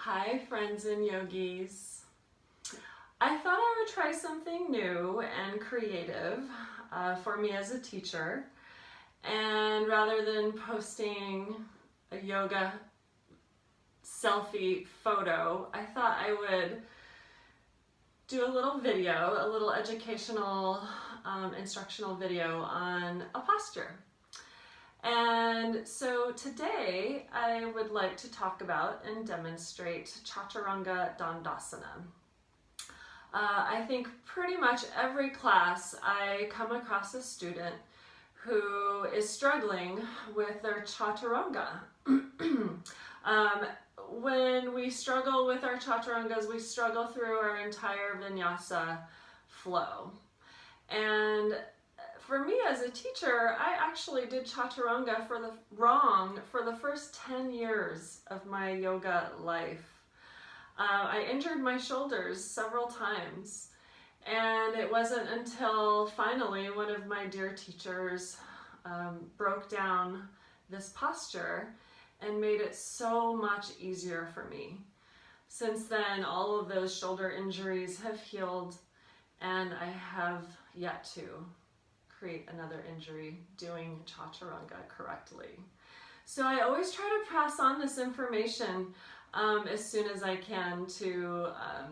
Hi friends and yogis. I thought I would try something new and creative for me as a teacher, and rather than posting a yoga selfie photo, I thought I would do a little video, a little educational instructional video on a posture. And so today I would like to talk about and demonstrate Chaturranga Dandasana. I think pretty much every class I come across a student who is struggling with their Chaturranga. When we struggle with our Chaturangas, we struggle through our entire vinyasa flow. And for me as a teacher, I actually did Chaturranga wrong for the first 10 years of my yoga life. I injured my shoulders several times, and it wasn't until finally one of my dear teachers broke down this posture and made it so much easier for me. Since then, all of those shoulder injuries have healed, and I have yet to create another injury doing Chaturranga correctly. So I always try to pass on this information as soon as I can to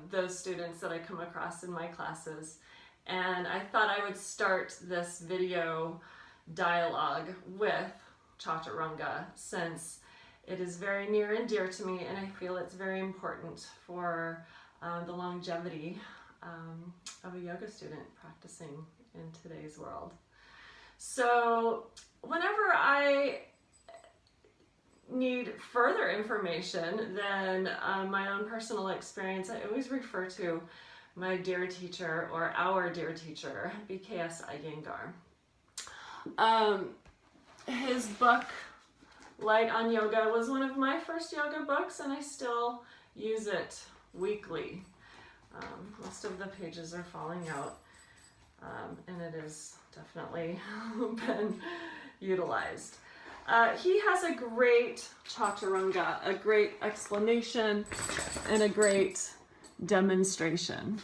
those students that I come across in my classes. And I thought I would start this video dialogue with Chaturranga since it is very near and dear to me, and I feel it's very important for the longevity of a yoga student practicing in today's world. So whenever I need further information than my own personal experience, I always refer to my dear teacher, or our dear teacher, BKS Iyengar. His book, Light on Yoga, was one of my first yoga books, and I still use it weekly. Most of the pages are falling out, and it has definitely been utilized. He has a great Chaturranga, a great explanation, and a great demonstration.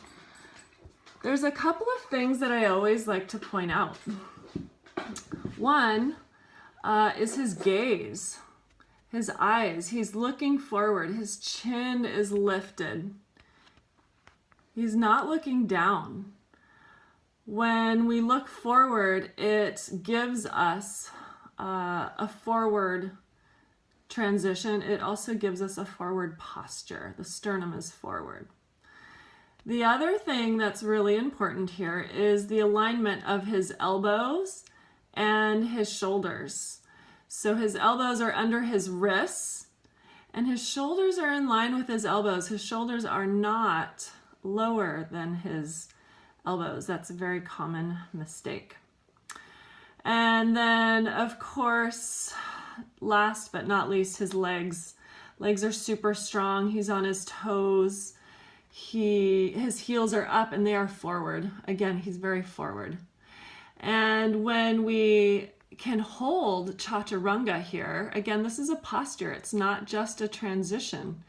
There's a couple of things that I always like to point out. One is his gaze, his eyes. He's looking forward. His chin is lifted. He's not looking down. When we look forward, it gives us a forward transition. It also gives us a forward posture. The sternum is forward. The other thing that's really important here is the alignment of his elbows and his shoulders. So his elbows are under his wrists, and his shoulders are in line with his elbows. His shoulders are not lower than his elbows. That's a very common mistake. And then, of course, last but not least, his legs. Legs are super strong. He's on his toes. His heels are up and they are forward. Again, he's very forward. And when we can hold Chaturranga here, again, this is a posture. It's not just a transition.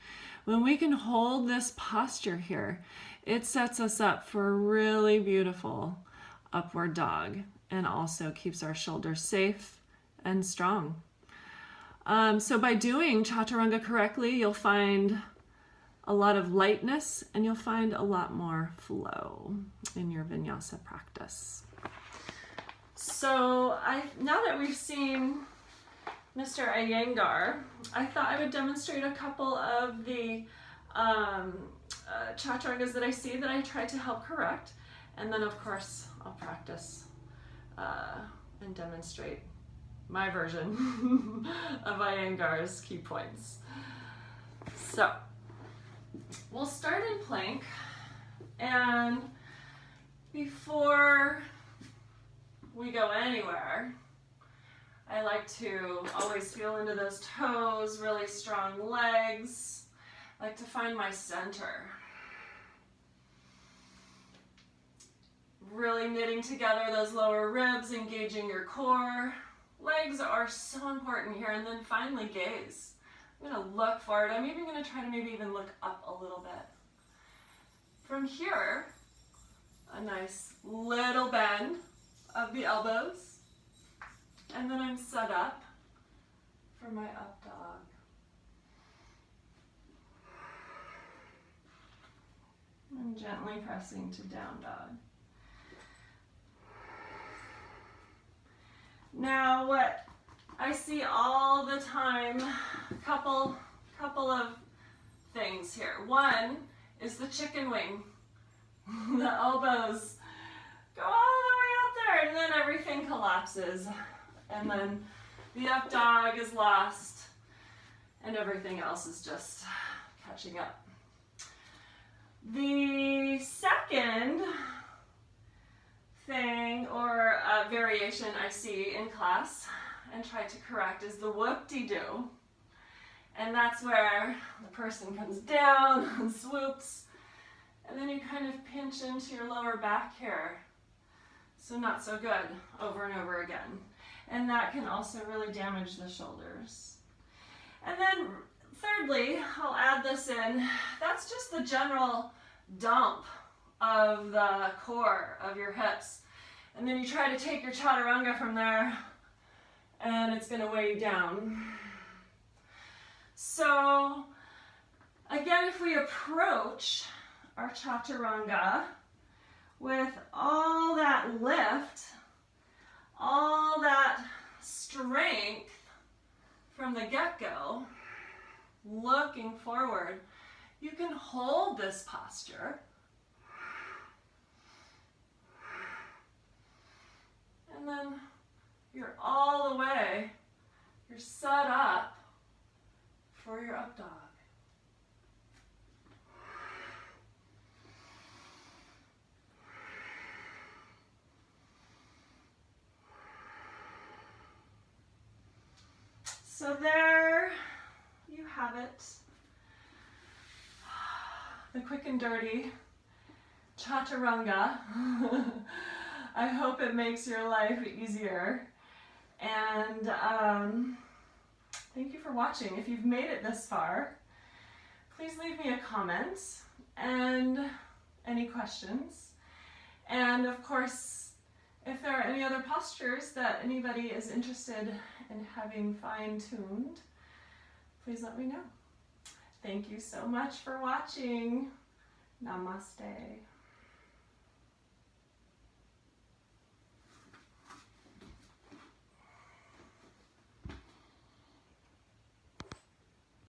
When we can hold this posture here, it sets us up for a really beautiful upward dog, and also keeps our shoulders safe and strong. So by doing Chaturranga correctly, you'll find a lot of lightness, and you'll find a lot more flow in your vinyasa practice. So now that we've seen Mr. Iyengar, I thought I would demonstrate a couple of the Chaturangas that I see that I try to help correct, and then of course I'll practice and demonstrate my version of Iyengar's key points. So we'll start in plank, and before we go anywhere, I like to always feel into those toes, really strong legs. I like to find my center. Really knitting together those lower ribs, engaging your core. Legs are so important here. And then finally, gaze. I'm going to look forward. I'm even going to try to maybe even look up a little bit. From here, a nice little bend of the elbows. And then I'm set up for my up dog. And gently pressing to down dog. Now what I see all the time, couple of things here. One is the chicken wing. The elbows go all the way out there and then everything collapses. And then the up dog is lost and everything else is just catching up. The second thing or variation I see in class and try to correct is the whoop-de-doo. And that's where the person comes down and swoops, and then you kind of pinch into your lower back here. So not so good, over and over again. And that can also really damage the shoulders. And then thirdly, I'll add this in, that's just the general dump of the core of your hips. And then you try to take your chaturanga from there and it's going to weigh you down. So again, if we approach our chaturanga with all that lift, all that strength from the get-go, looking forward, you can hold this posture. And then you're all the way, you're set up for your up dog. So there you have it. The quick and dirty Chaturranga. I hope it makes your life easier. And thank you for watching. If you've made it this far, please leave me a comment and any questions. And of course, if there are any other postures that anybody is interested in having fine-tuned, please let me know. Thank you so much for watching. Namaste.